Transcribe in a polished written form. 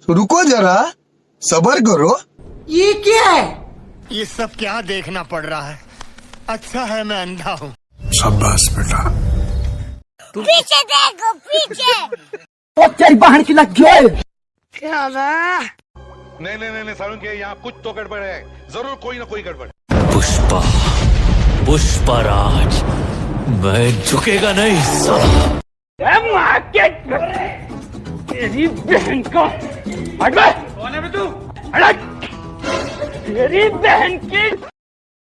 तो रुको जरा, सबर करो। ये क्या है? ये सब क्या देखना पड़ रहा है? अच्छा है मैं अंधा हूँ। शाबाश बेटा। पीछे देखो पीछे। ओ तेरी बहन की लग गई। क्या बा? नहीं सारुण के यहाँ कुछ तो गड़बड़ है, जरूर कोई ना कोई गड़बड़। पुष्पा, पुष्पराज, मैं झुकेगा नहीं साला। तेरी बहन का हट बे। कौन है बे तू? हट। तेरी बहन की